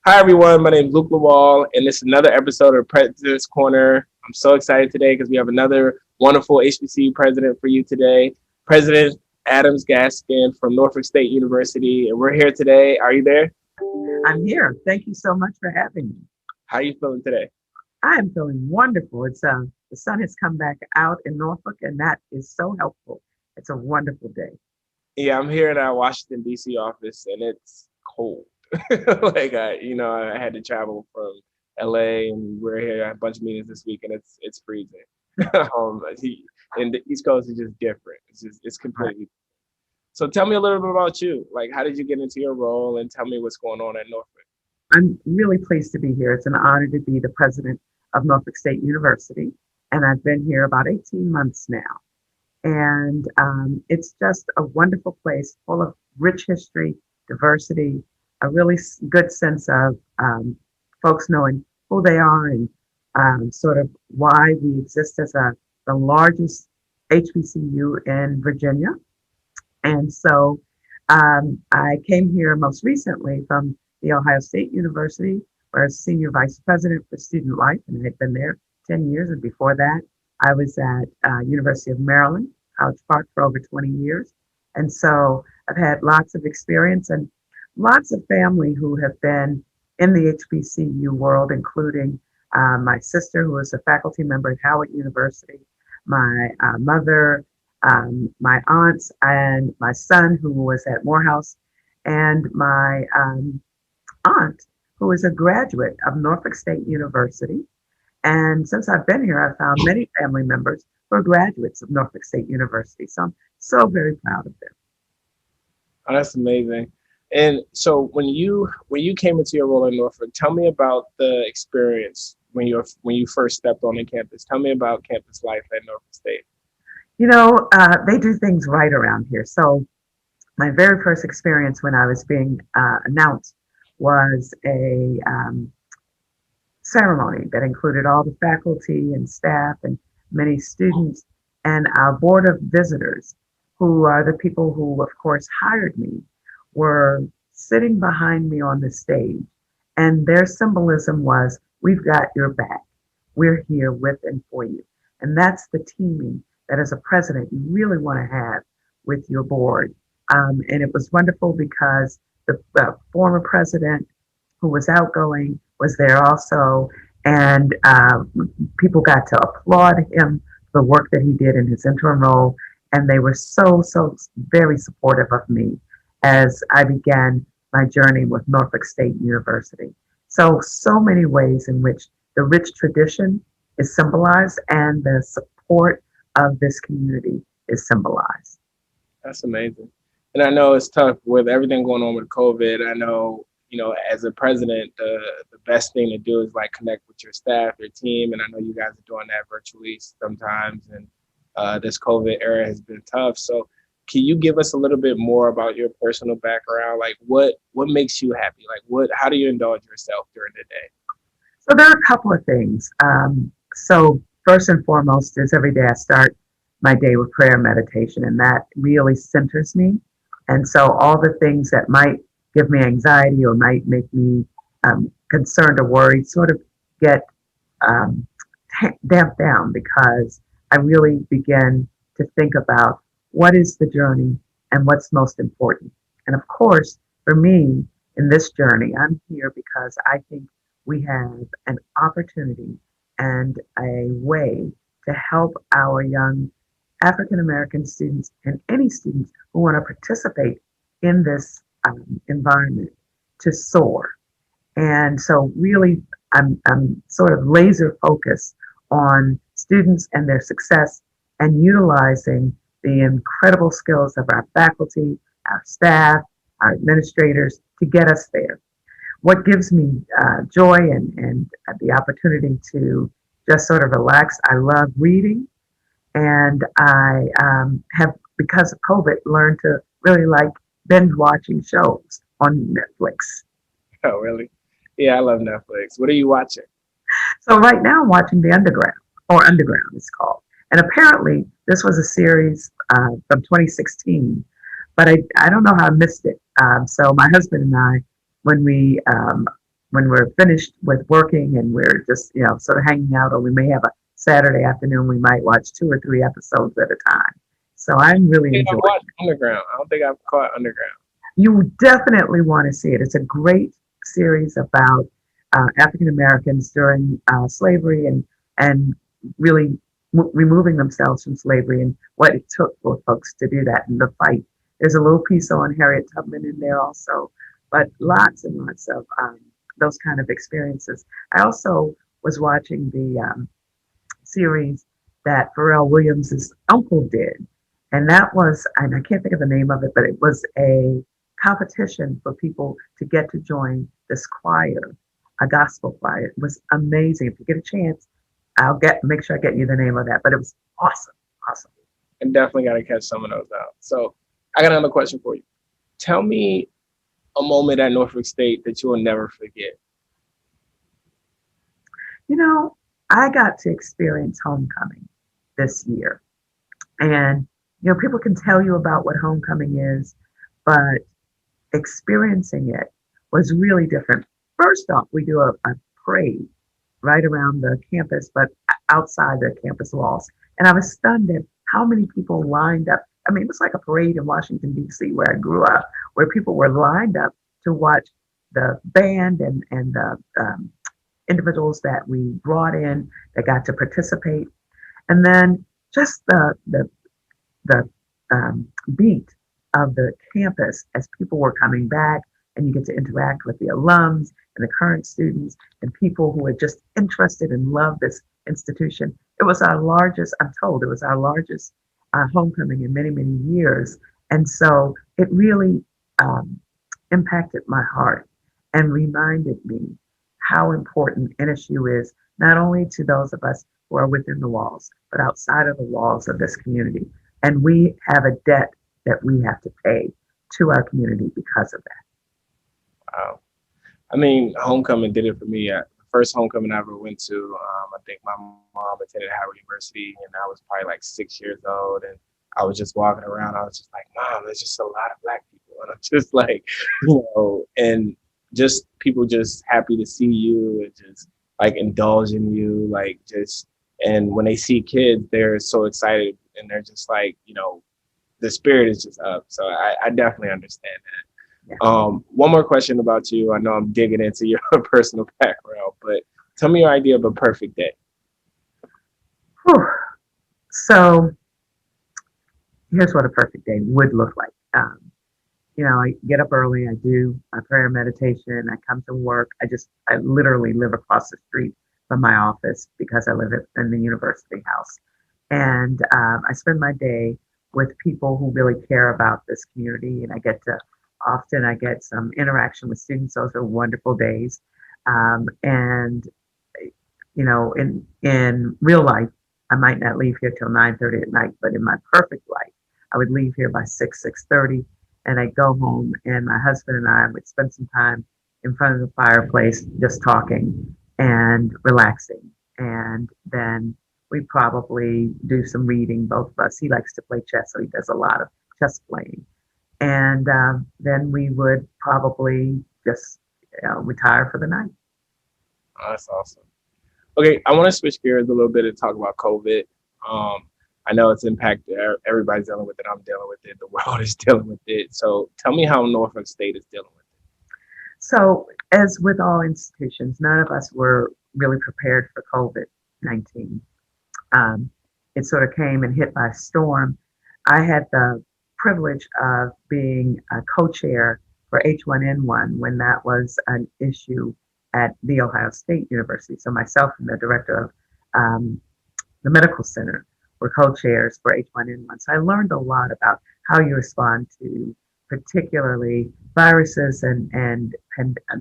Hi, everyone. My name is Luke Lawal, and this is another episode of President's Corner. I'm so excited today because we have another wonderful HBCU president for you today, President Adams-Gaston from Norfolk State University. And we're here today. Are you there? I'm here. Thank you so much for having me. How are you feeling today? I am feeling wonderful. It's the sun has come back out in Norfolk, and that is so helpful. It's a wonderful day. Yeah, I'm here in our Washington, D.C. office, and it's cold. I had to travel from LA, and we're here at a bunch of meetings this week, and it's freezing. And the East Coast is just different. It's Right. completely. So tell me a little bit about you. Like, how did you get into your role, and tell me what's going on at Norfolk? I'm really pleased to be here. It's an honor to be the president of Norfolk State University, and I've been here about 18 months now. And it's just a wonderful place full of rich history, diversity, a really good sense of folks knowing who they are and sort of why we exist as the largest HBCU in Virginia. And so I came here most recently from the Ohio State University, where I was senior vice president for student life, and I had been there 10 years. And before that, I was at University of Maryland, College Park, for over 20 years. And so I've had lots of experience and lots of family who have been in the HBCU world, including my sister, who is a faculty member at Howard University, my mother, my aunts, and my son, who was at Morehouse, and my aunt, who is a graduate of Norfolk State University. And since I've been here, I've found many family members who are graduates of Norfolk State University. So I'm so very proud of them. Oh, that's amazing. And so when you came into your role in Norfolk, tell me about the experience when you first stepped on the campus. Tell me about campus life at Norfolk State. They do things right around here. So my very first experience when I was being announced was a ceremony that included all the faculty and staff and many students and our board of visitors, who are the people who, of course, hired me, were sitting behind me on the stage. And their symbolism was, we've got your back. We're here with and for you. And that's the teaming that as a president you really want to have with your board. And it was wonderful because the former president, who was outgoing, was there also, and people got to applaud him for the work that he did in his interim role, and they were so very supportive of me as I began my journey with Norfolk State University. So many ways in which the rich tradition is symbolized and the support of this community is symbolized. That's amazing. And I know it's tough with everything going on with COVID. I know, as a president, the best thing to do is like connect with your staff, your team. And I know you guys are doing that virtually sometimes. And this COVID era has been tough. So can you give us a little bit more about your personal background? Like what makes you happy? Like how do you indulge yourself during the day? So there are a couple of things. So first and foremost is every day I start my day with prayer and meditation, and that really centers me. And so all the things that might give me anxiety or might make me concerned or worried sort of get um, damped down because I really begin to think about what is the journey and what's most important. And of course, for me in this journey, I'm here because I think we have an opportunity and a way to help our young African American students and any students who want to participate in this environment to soar. And so, really, I'm sort of laser focused on students and their success and utilizing the incredible skills of our faculty, our staff, our administrators to get us there. What gives me joy and the opportunity to just sort of relax, I love reading. And I have, because of COVID, learned to really like binge watching shows on Netflix. Oh, really? Yeah, I love Netflix. What are you watching? So right now I'm watching The Underground, or Underground it's called. And apparently this was a series from 2016, but I don't know how I missed it. So my husband and I, when we when we're finished with working and we're just, sort of hanging out, or we may have a Saturday afternoon, we might watch 2 or 3 episodes at a time. So I'm really I think I've enjoying watched it. Underground. I don't think I've caught Underground. You definitely want to see it. It's a great series about African Americans during slavery and really removing themselves from slavery and what it took for folks to do that in the fight. There's a little piece on Harriet Tubman in there also, but lots and lots of those kind of experiences. I also was watching the series that Pharrell Williams' uncle did. And that was, and I can't think of the name of it, but it was a competition for people to get to join this choir, a gospel choir. It was amazing. If you get a chance, make sure I get you the name of that. But it was awesome, awesome. And definitely got to catch some of those out. So I got another question for you. Tell me a moment at Norfolk State that you will never forget. You know, I got to experience homecoming this year. And, people can tell you about what homecoming is, but experiencing it was really different. First off, we do a parade right around the campus, but outside the campus walls. And I was stunned at how many people lined up. I mean, it was like a parade in Washington, D.C., where I grew up, where people were lined up to watch the band and the individuals that we brought in that got to participate. And then just the beat of the campus as people were coming back, and you get to interact with the alums and the current students and people who are just interested and love this institution. It was our largest, I'm told, it was our largest homecoming in many, many years. And so it really impacted my heart and reminded me how important NSU is, not only to those of us who are within the walls, but outside of the walls of this community. And we have a debt that we have to pay to our community because of that. Wow. I mean, homecoming did it for me. The first homecoming I ever went to, I think my mom attended Howard University, and I was probably like 6 years old. And I was just walking around. I was just like, Mom, there's just a lot of Black people. And I'm just like, and just people just happy to see you and just like indulge in you, like just, and when they see kids, they're so excited and they're just like, the spirit is just up. So I definitely understand that. Yeah. One more question about you. I know I'm digging into your personal background, but tell me your idea of a perfect day. Whew. So here's what a perfect day would look like. I get up early, I do my prayer meditation, I come to work. I literally live across the street from my office because I live in the university house. And I spend my day with people who really care about this community. And I get some interaction with students. Those are wonderful days. And in real life, I might not leave here till 9:30 at night, but in my perfect life, I would leave here by 6:30, and I'd go home, and my husband and I would spend some time in front of the fireplace just talking and relaxing. And then we'd probably do some reading, both of us. He likes to play chess, so he does a lot of chess playing. And then we would probably just retire for the night. Oh, that's awesome. Okay, I want to switch gears a little bit and talk about COVID. I know it's impacted. Everybody's dealing with it. I'm dealing with it. The world is dealing with it. So tell me how Norfolk State is dealing with it. So as with all institutions, none of us were really prepared for COVID-19. It sort of came and hit by storm. I had the privilege of being a co-chair for H1N1 when that was an issue at The Ohio State University. So myself and the director of the medical center were co-chairs for H1N1. So I learned a lot about how you respond to particularly viruses and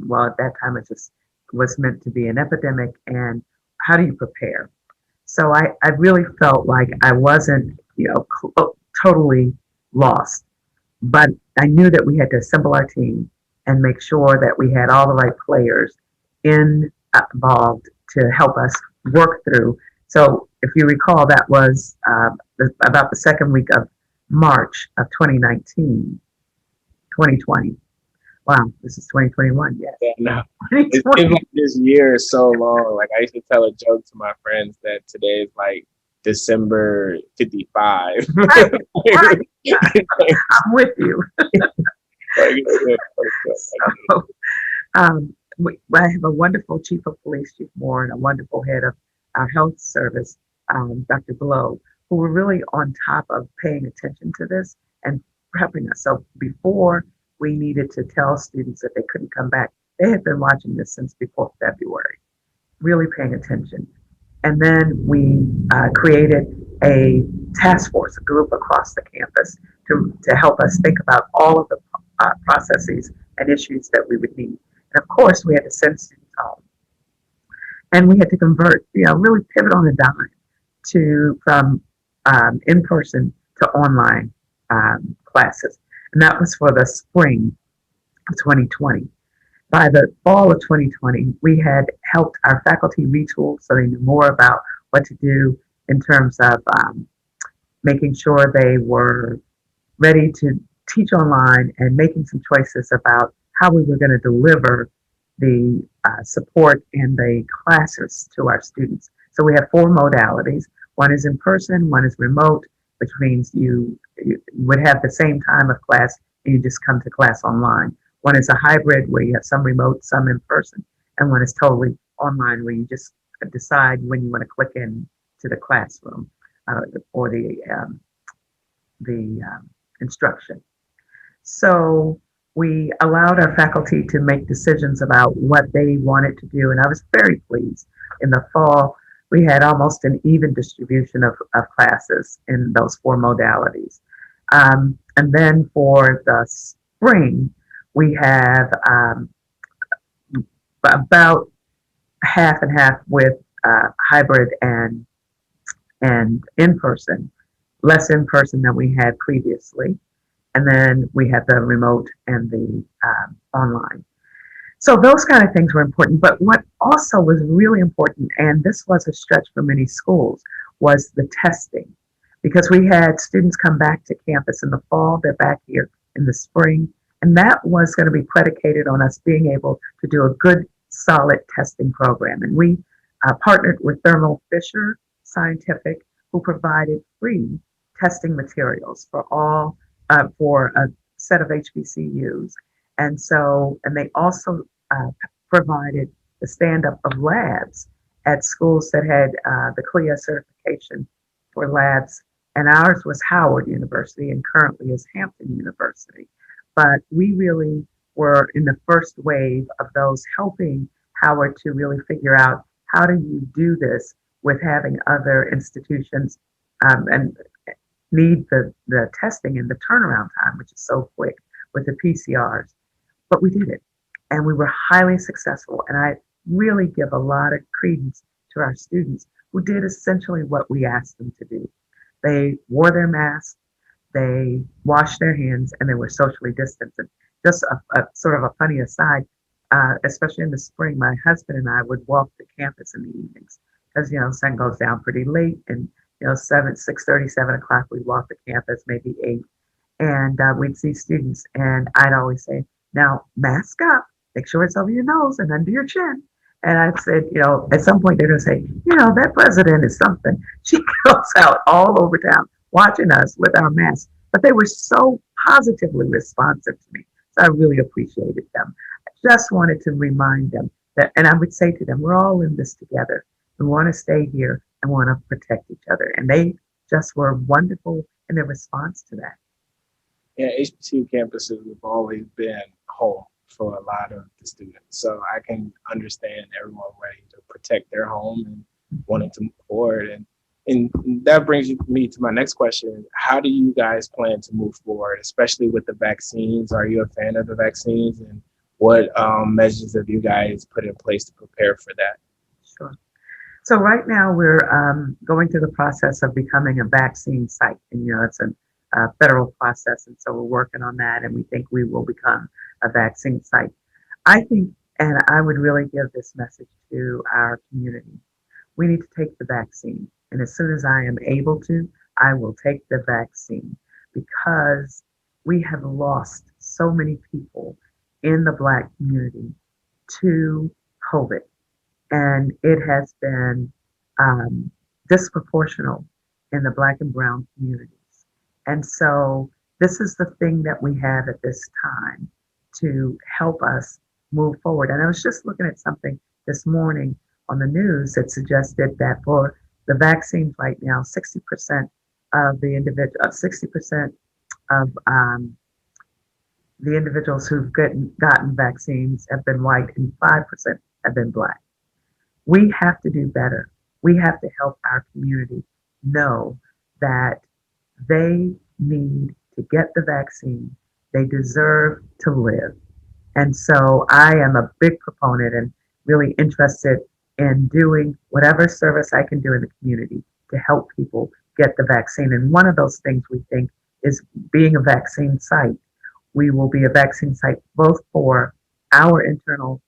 well, at that time it just was meant to be an epidemic, and how do you prepare? So I really felt like I wasn't, totally lost, but I knew that we had to assemble our team and make sure that we had all the right players involved to help us work through. So if you recall, that was about the second week of March of 2020. Well, Wow, this is 2021. Yes. Yeah, no. It seems 2020. like this year is so long. Like I used to tell a joke to my friends that today is like December 55. Right, right. I'm with you. So, I have a wonderful chief of police, Chief Moore, and a wonderful head of our health service, Dr. Blow, who were really on top of paying attention to this and prepping us. So before we needed to tell students that they couldn't come back, they had been watching this since before February, really paying attention. And then we created a task force, a group across the campus to help us think about all of the processes and issues that we would need. And of course, we had to send students home. And we had to convert, really pivot on a dime from in person to online classes. And that was for the spring of 2020. By the fall of 2020, we had helped our faculty retool so they knew more about what to do in terms of making sure they were ready to teach online and making some choices about how we were going to deliver the support in the classes to our students. So we have 4 modalities. One is in person, one is remote, which means you would have the same time of class and you just come to class online. One is a hybrid where you have some remote, some in person, and one is totally online where you just decide when you want to click in to the classroom or the instruction. So we allowed our faculty to make decisions about what they wanted to do, and I was very pleased. In the fall, we had almost an even distribution of classes in those 4 modalities. And then for the spring, we have about half and half with hybrid and in person, less in person than we had previously. And then we have the remote and the online. So those kind of things were important. But what also was really important, and this was a stretch for many schools, was the testing. Because we had students come back to campus in the fall, they're back here in the spring, and that was going to be predicated on us being able to do a good, solid testing program. And we partnered with Thermo Fisher Scientific, who provided free testing materials for a set of HBCUs. And they also provided the stand-up of labs at schools that had the CLIA certification for labs. And ours was Howard University and currently is Hampton University. But we really were in the first wave of those helping Howard to really figure out how do you do this with having other institutions and need the testing and the turnaround time, which is so quick with the PCRs. But we did it, and we were highly successful. And I really give a lot of credence to our students who did essentially what we asked them to do. They wore their masks, they washed their hands, and they were socially distanced. And just a sort of a funny aside, especially in the spring, my husband and I would walk the campus in the evenings because, the sun goes down pretty late, and 6:30, 7 o'clock, we'd walk the campus, maybe 8, and we'd see students, and I'd always say, now mask up, make sure it's over your nose and under your chin. And I said, at some point they're going to say, that president is something. She goes out all over town watching us with our masks. But they were so positively responsive to me. So I really appreciated them. I just wanted to remind them that, and I would say to them, we're all in this together. We want to stay here and want to protect each other. And they just were wonderful in their response to that. Yeah, HBCU campuses have always been home for a lot of the students. So I can understand everyone ready to protect their home and wanting to move forward. And that brings me to my next question. How do you guys plan to move forward, especially with the vaccines? Are you a fan of the vaccines? And what measures have you guys put in place to prepare for that? Sure. So right now we're going through the process of becoming a vaccine site. And, it's a federal process. And so we're working on that. And we think we will become a vaccine site. I think, and I would really give this message to our community. We need to take the vaccine. And as soon as I am able to, I will take the vaccine because we have lost so many people in the Black community to COVID, and it has been um, disproportional in the Black and Brown communities. And so this is the thing that we have at this time to help us move forward. And I was just looking at something this morning on the news that suggested that for the vaccines right now, 60% of the individual, 60% of the individuals who've gotten vaccines have been white and 5% have been Black. We have to do better. We have to help our community know that they need to get the vaccine. They deserve to live. And so I am a big proponent and really interested in doing whatever service I can do in the community to help people get the vaccine. And one of those things we think is being a vaccine site. We will be a vaccine site both for our internal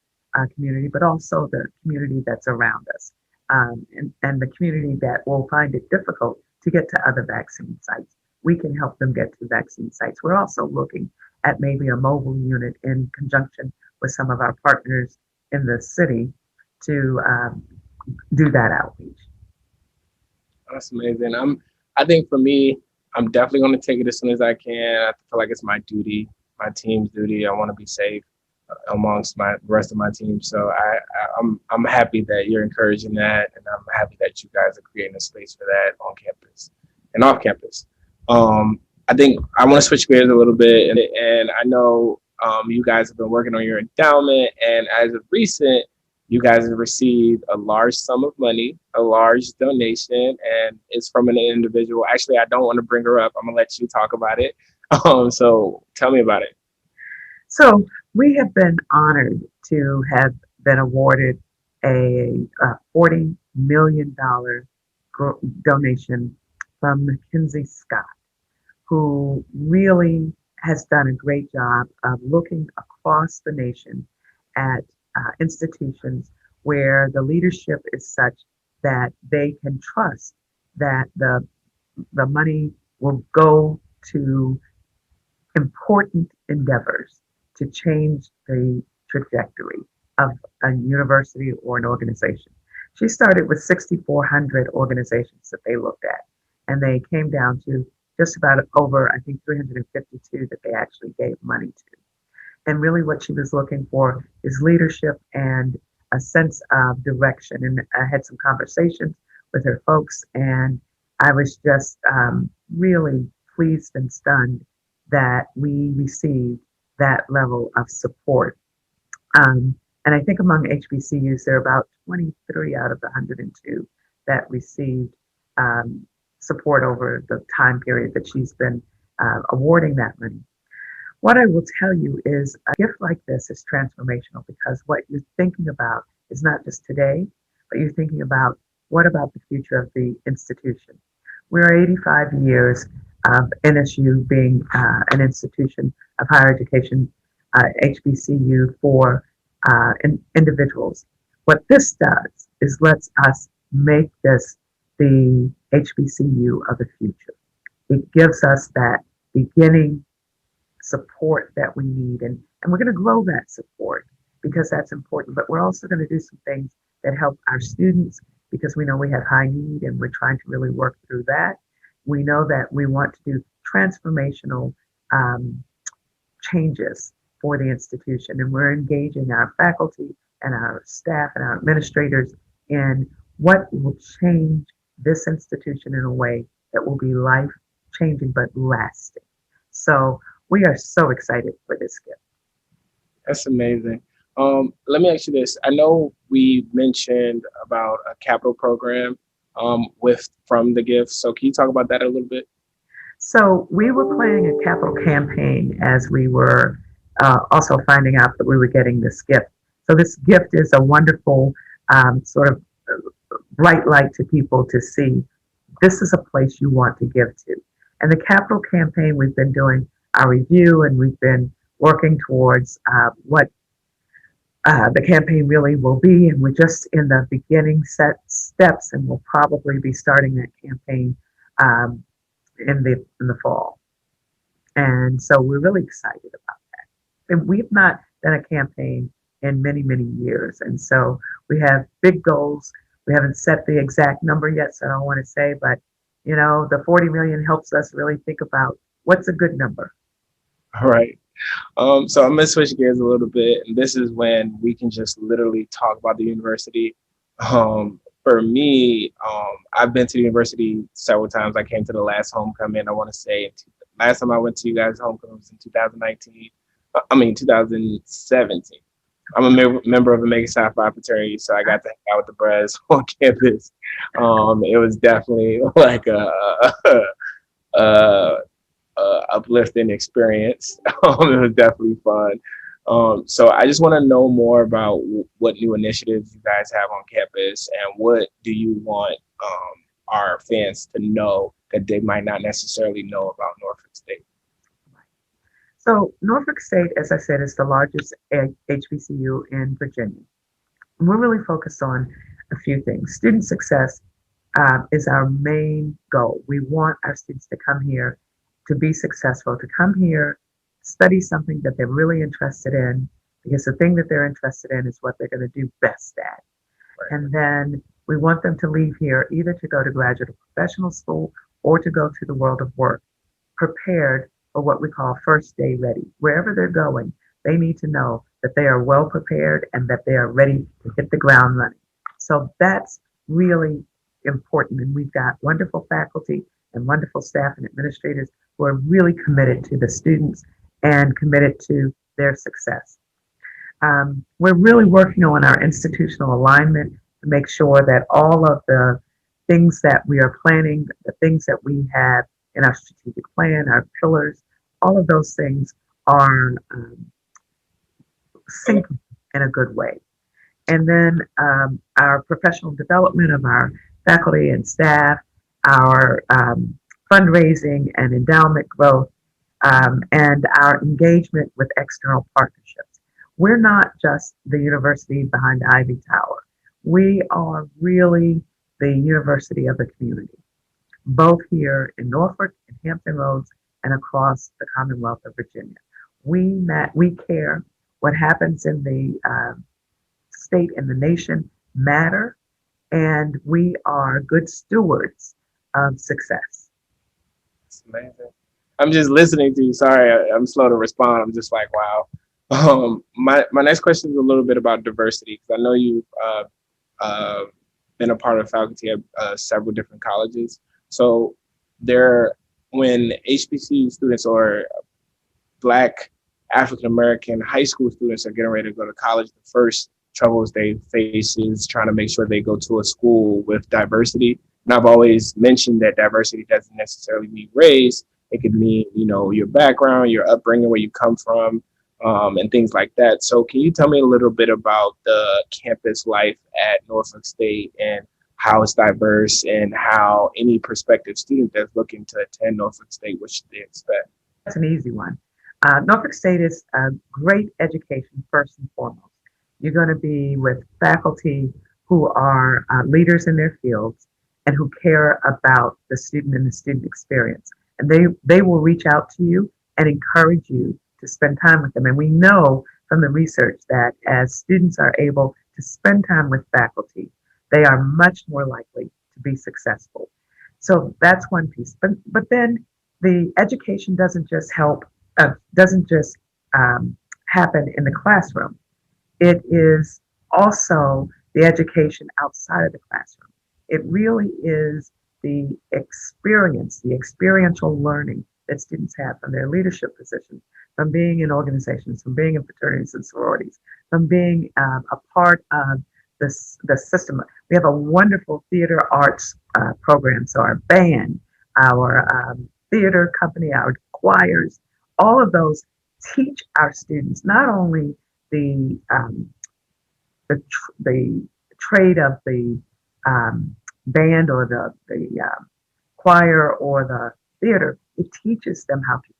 community, but also the community that's around us, and the community that will find it difficult to get to other vaccine sites. We can help them get to vaccine sites. We're also looking at maybe a mobile unit in conjunction with some of our partners in the city to do that outreach. That's amazing. I think for me, I'm definitely going to take it as soon as I can. I feel like it's my duty, my team's duty. I want to be safe amongst the rest of my team. So I'm happy that you're encouraging that, and I'm happy that you guys are creating a space for that on campus and off campus. I think I want to switch gears a little bit, and I know you guys have been working on your endowment, and as of recent, you guys have received a large sum of money, a large donation, and it's from an individual. Actually, I don't want to bring her up. I'm gonna let you talk about it. So tell me about it. So we have been honored to have been awarded a $40 million donation from Mackenzie Scott, who really has done a great job of looking across the nation at institutions where the leadership is such that they can trust that the money will go to important endeavors to change the trajectory of a university or an organization. She started with 6,400 organizations that they looked at, and they came down to just about over, I think, 352 that they actually gave money to. And really what she was looking for is leadership and a sense of direction. And I had some conversations with her folks, and I was just really pleased and stunned that we received that level of support. And I think among HBCUs, there are about 23 out of the 102 that received support over the time period that she's been awarding that money. What I will tell you is a gift like this is transformational because what you're thinking about is not just today, but you're thinking about what about the future of the institution. We're 85 years of NSU being an institution of higher education, HBCU for individuals. What this does is lets us make this the HBCU of the future. It gives us that beginning support that we need, and we're going to grow that support because that's important, but we're also going to do some things that help our students because we know we have high need and we're trying to really work through that. We know that we want to do transformational changes for the institution, and we're engaging our faculty and our staff and our administrators in what will change this institution in a way that will be life changing but lasting. So we are so excited for this gift. That's amazing. Let me ask you this. I know we mentioned about a capital program from the gift. So can you talk about that a little bit? So we were planning a capital campaign as we were also finding out that we were getting this gift. So this gift is a wonderful sort of bright light to people to see this is a place you want to give to. And the capital campaign, we've been doing our review and we've been working towards what the campaign really will be. And we're just in the beginning steps, and we'll probably be starting that campaign in the fall. And so we're really excited about that. And we've not than a campaign in many, many years. And so we have big goals. We haven't set the exact number yet, so I don't want to say, but the 40 million helps us really think about what's a good number. All right. So I'm gonna switch gears a little bit, and this is when we can just literally talk about the university. For me, I've been to the university several times. I came to the last homecoming. I want to say last time I went to you guys' homecoming was in 2019. 2017. I'm a member of a Omega Psi Phi fraternity, so I got to hang out with the Buzz on campus. It was definitely like a uplifting experience. It was definitely fun. So I just want to know more about what new initiatives you guys have on campus, and what do you want our fans to know that they might not necessarily know about Norfolk State? So Norfolk State, as I said, is the largest HBCU in Virginia. And we're really focused on a few things. Student success is our main goal. We want our students to come here to be successful, to come here, study something that they're really interested in, because the thing that they're interested in is what they're going to do best at. Right. And then we want them to leave here either to go to graduate or professional school or to go to the world of work, prepared for what we call first day ready. Wherever they're going, they need to know that they are well prepared and that they are ready to hit the ground running. So that's really important. And we've got wonderful faculty and wonderful staff and administrators who are really committed to the students and committed to their success. We're really working on our institutional alignment to make sure that all of the things that we are planning, the things that we have in our strategic plan, our pillars, all of those things are synced in a good way. And then our professional development of our faculty and staff, our fundraising and endowment growth, and our engagement with external partnerships. We're not just the university behind the Ivy Tower. We are really the university of the community, both here in Norfolk, in Hampton Roads, and across the Commonwealth of Virginia. We care. What happens in the state and the nation matter, and we are good stewards of success. It's amazing. I'm just listening to you. Sorry, I'm slow to respond. I'm just like, wow. My next question is a little bit about diversity, because I know you've been a part of faculty at several different colleges. So when HBCU students or Black African-American high school students are getting ready to go to college, the first troubles they face is trying to make sure they go to a school with diversity. And I've always mentioned that diversity doesn't necessarily mean race. It could mean, your background, your upbringing, where you come from, and things like that. So can you tell me a little bit about the campus life at Norfolk State and how it's diverse, and how any prospective student that's looking to attend Norfolk State, what should they expect? That's an easy one. Norfolk State is a great education first and foremost. You're going to be with faculty who are leaders in their fields and who care about the student and the student experience. And they will reach out to you and encourage you to spend time with them. And we know from the research that as students are able to spend time with faculty, they are much more likely to be successful. So that's one piece. But then the education doesn't just happen in the classroom. It is also the education outside of the classroom. It really is the experience, the experiential learning that students have from their leadership positions, from being in organizations, from being in fraternities and sororities, from being a part of the system. We have a wonderful theater arts program. So our band, our theater company, our choirs, all of those teach our students not only the trade of the band or the choir or the theater. It teaches them how to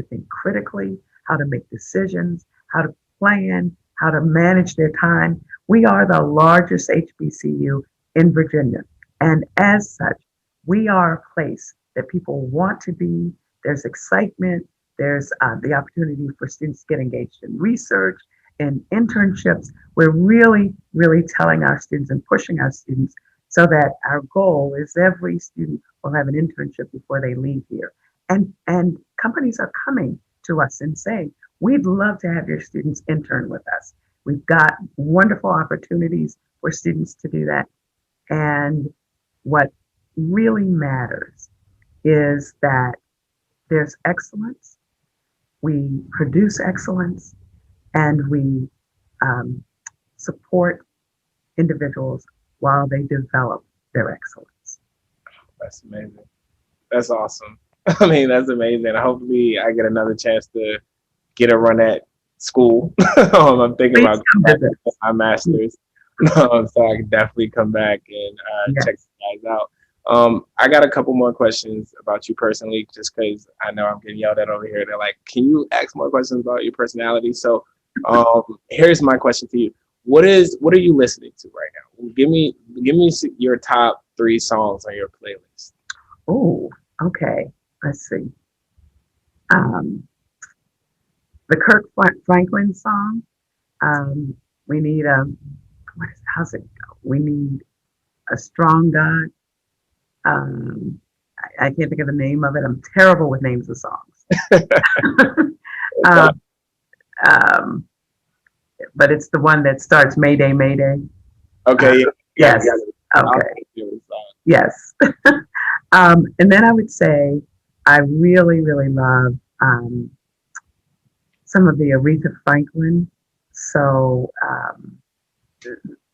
think critically, how to make decisions, how to plan, how to manage their time. We are the largest HBCU in Virginia, and as such, we are a place that people want to be. There's excitement, There's the opportunity for students to get engaged in research and internships. We're really, really telling our students and pushing our students so that our goal is every student will have an internship before they leave here. And companies are coming to us and saying, we'd love to have your students intern with us. We've got wonderful opportunities for students to do that. And what really matters is that there's excellence, we produce excellence, and we support individuals while they develop their excellence. That's amazing. That's awesome. I mean, that's amazing. Hopefully, I get another chance to get a run at school. I'm thinking about my master's, so I can definitely come back and check you guys out. I got a couple more questions about you personally, just because I know I'm getting yelled at over here. They're like, "Can you ask more questions about your personality?" So, here's my question to you: What are you listening to right now? Give me your top 3 songs on your playlist. Oh, okay. Let's see. The Kirk Franklin song. We need how's it go? We need a strong God. I can't think of the name of it. I'm terrible with names of songs. But it's the one that starts Mayday, Mayday. Okay. Yes. Okay. Yes. And then I would say I really, really love some of the Aretha Franklin. So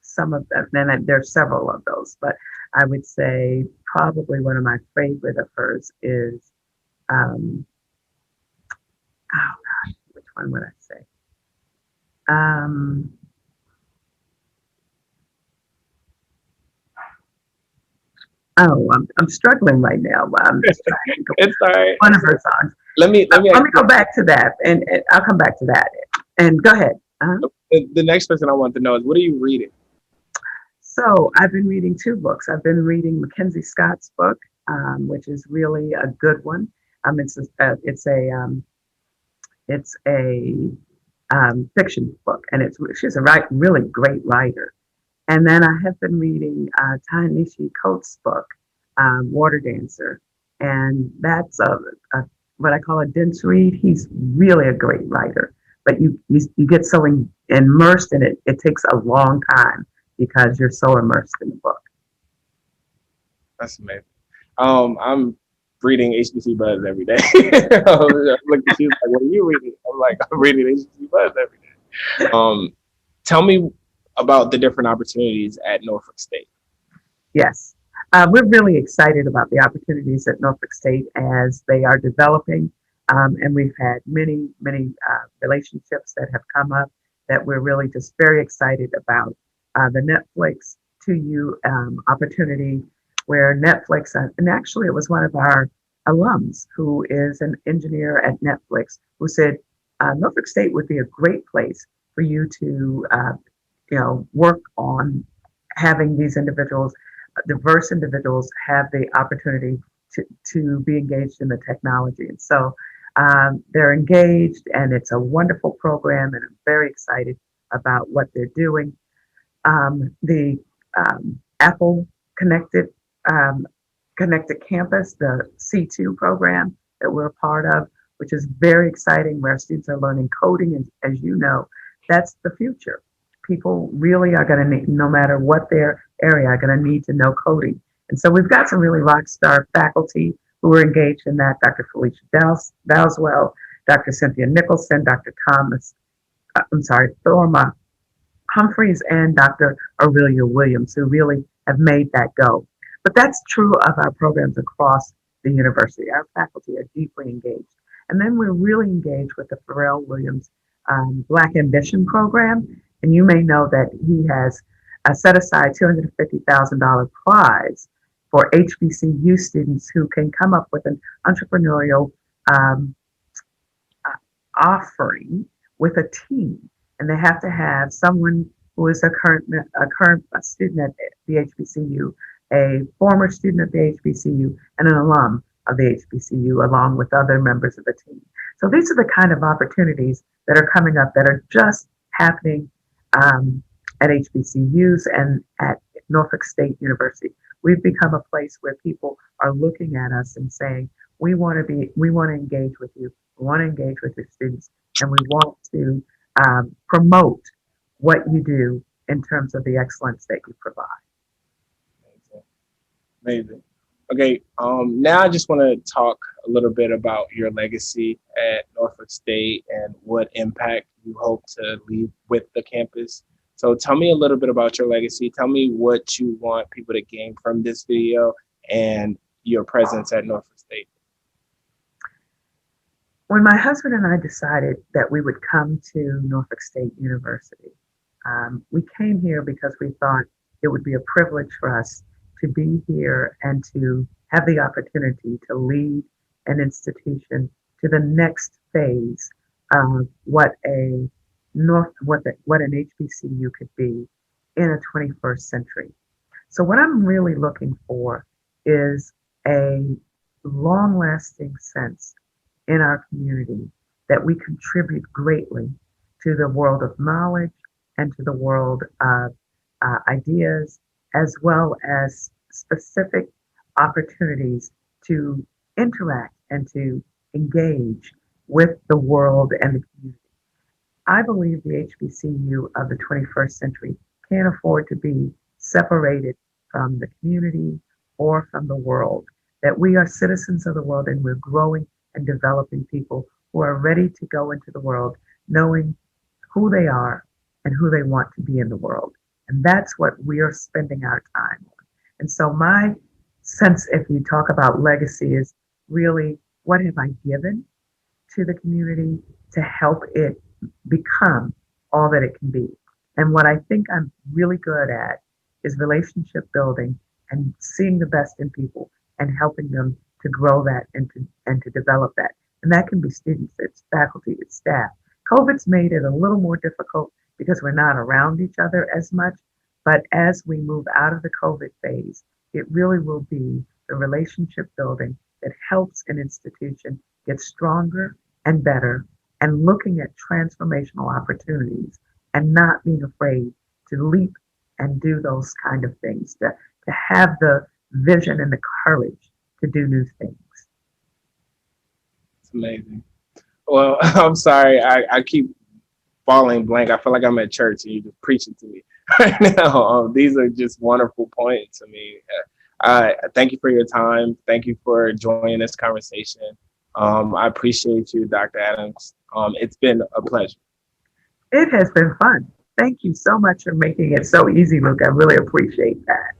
some of them, and there's several of those, but I would say probably one of my favorite of hers is, which one would I say? I'm struggling right now. I'm just trying to go. It's all right. One of her songs. Let me go back to that, and I'll come back to that. And go ahead. The next person I want to know is, what are you reading? So I've been reading 2 books. I've been reading Mackenzie Scott's book, which is really a good one. It's a fiction book, and she's a really great writer. And then I have been reading Ta-Nehisi Coates' book, Water Dancer, and that's what I call a dense read. He's really a great writer, but you get so immersed in it. It takes a long time because you're so immersed in the book. That's amazing. I'm reading HBCU Buzz every day. Look, she's like, "What are you reading?" I'm like, "I'm reading HBCU Buzz every day." Tell me about the different opportunities at Norfolk State. Yes, we're really excited about the opportunities at Norfolk State as they are developing, and we've had many relationships that have come up that we're really just very excited about. The Netflix to You opportunity, where Netflix, and actually it was one of our alums who is an engineer at Netflix, who said Norfolk State would be a great place for you to work on having these individuals, diverse individuals, have the opportunity to be engaged in the technology. And so they're engaged, and it's a wonderful program, and I'm very excited about what they're doing. The Apple Connected Campus, the C2 program that we're a part of, which is very exciting, where students are learning coding, and as you know, that's the future. People really are going to need, no matter what their area, are going to need to know coding. And so we've got some really rock star faculty who are engaged in that. Dr. Felicia Dowswell, Dr. Cynthia Nicholson, Dr. Thorma Humphreys, and Dr. Aurelia Williams, who really have made that go. But that's true of our programs across the university. Our faculty are deeply engaged. And then we're really engaged with the Pharrell Williams Black Ambition program. And you may know that he has set aside $250,000 prize for HBCU students who can come up with an entrepreneurial offering with a team. And they have to have someone who is a current student at the HBCU, a former student at the HBCU, and an alum of the HBCU, along with other members of the team. So these are the kind of opportunities that are coming up that are just happening at HBCUs and at Norfolk State University. We've become a place where people are looking at us and saying, we want to engage with you, we want to engage with your students, and we want to promote what you do in terms of the excellence that you provide. Amazing. Okay, now I just want to talk a little bit about your legacy at Norfolk State and what impact you hope to leave with the campus. So tell me a little bit about your legacy. Tell me what you want people to gain from this video and your presence at Norfolk State. When my husband and I decided that we would come to Norfolk State University, we came here because we thought it would be a privilege for us to be here and to have the opportunity to lead an institution to the next phase of what an HBCU could be in a 21st century. So what I'm really looking for is a long-lasting sense in our community that we contribute greatly to the world of knowledge and to the world of ideas, as well as specific opportunities to interact and to engage with the world and the community. I believe the HBCU of the 21st century can't afford to be separated from the community or from the world, that we are citizens of the world and we're growing and developing people who are ready to go into the world knowing who they are and who they want to be in the world. And that's what we are spending our time on. And so my sense, if you talk about legacy, is really what have I given to the community to help it become all that it can be. And what I think I'm really good at is relationship building and seeing the best in people and helping them to grow that and to develop that. And that can be students, it's faculty, it's staff. COVID's made it a little more difficult because we're not around each other as much. But as we move out of the COVID phase, it really will be the relationship building that helps an institution get stronger and better and looking at transformational opportunities and not being afraid to leap and do those kind of things, to have the vision and the courage to do new things. It's amazing. Well, I'm sorry, I keep falling blank. I feel like I'm at church and you're just preaching to me right now. These are just wonderful points to me. Thank you for your time. Thank you for joining this conversation. I appreciate you, Dr. Adams. It's been a pleasure. It has been fun. Thank you so much for making it so easy, Luke. I really appreciate that.